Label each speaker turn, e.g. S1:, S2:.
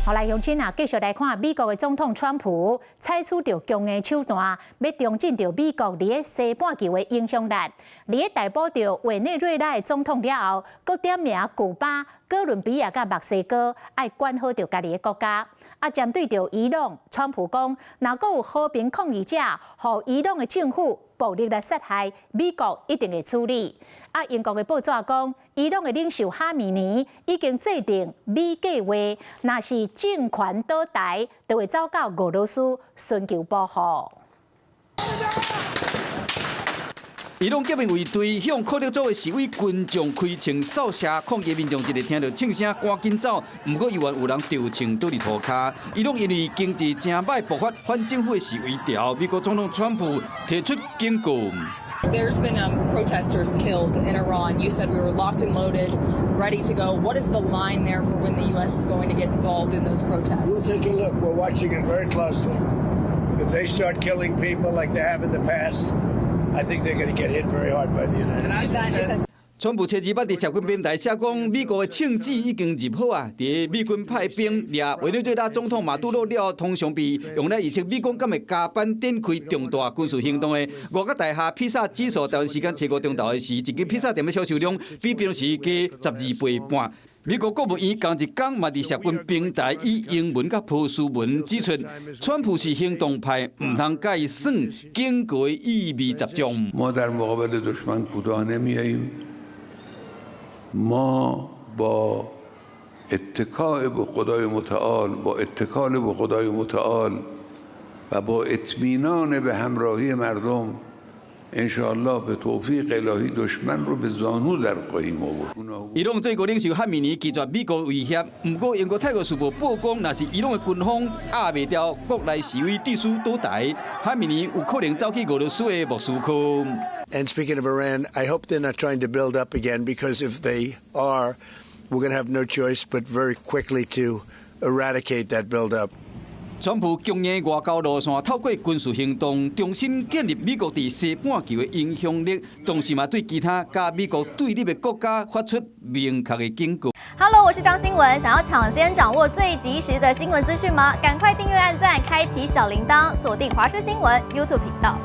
S1: 好来，乡亲啊，继续来看美国的总统川普采取着强硬手段，要重振着美国伫个西半球的影响力。伫个逮捕着委内瑞拉的总统了后，搁点名古巴、哥伦比亚甲墨西哥爱管好着家己的国家。啊，针对着伊朗，川普讲，若搁有和平抗议者，互伊朗的政府暴力来杀害，美国一定会处理。啊，英国的报纸讲，伊朗的领袖哈米尼已经制定美计划，若是政权倒台，就会走到俄罗斯寻求保护。
S2: 伊朗革命卫队向科德州的示威群众开枪扫射，抗议民众一直听到枪声赶紧走，不过依然有人着枪倒伫涂骹。伊朗因为经济真歹爆发反政府的示威潮，美国总统川普提出警告。
S3: There's been protesters killed in Iran. You said we were locked and loaded, ready to go. What is the line there for when the U.S. is going to get involved in those protests?
S4: We'll take a look. We're watching it very closely. If they start killing people like they have in the past, I think they're going to get hit very hard by the United States.
S2: 川普前日捌伫社群平台写讲，美国的枪支已经入好啊！伫美军派兵掠委内瑞拉总统马杜罗了，通常被用来预测美国敢会加班展开重大军事行动的。外国大厦披萨指数台湾时间7月中昼的时，一间披萨店的销售量比平时加12倍半。美国国务院同一天嘛伫社群平台以英文甲波斯文指出，川普是行动派，唔通介意算，警告意味十足。
S5: ما با اتکاء به خدای متعال با اتکال به خدای متعال و با اطمینان به همراهی مردم انشاءالله به توفیق الهی دشمن رو به زانو در خواهیم آورد.
S2: 伊朗最高领袖哈米尼拒绝美国威胁，不过英国《泰晤士报》曝光，若是伊朗的军方压袂掉国内示威秩序倒台，哈米尼有可能走去俄罗斯的莫斯科。
S4: And speaking of Iran, I hope they're not trying to build up again, because if they are, we're going to have no choice but very quickly to eradicate that build-up.
S2: 川普强硬外交路线，透过军事行动，重新建立美国在西半球的影响力，同时嘛对其他加美国对立的国家发出明确的警告。
S6: Hello， 我是张新文，想要抢先掌握最及时的新闻资讯吗？赶快订阅、按赞、开启小铃铛，锁定华视新闻 YouTube 频道。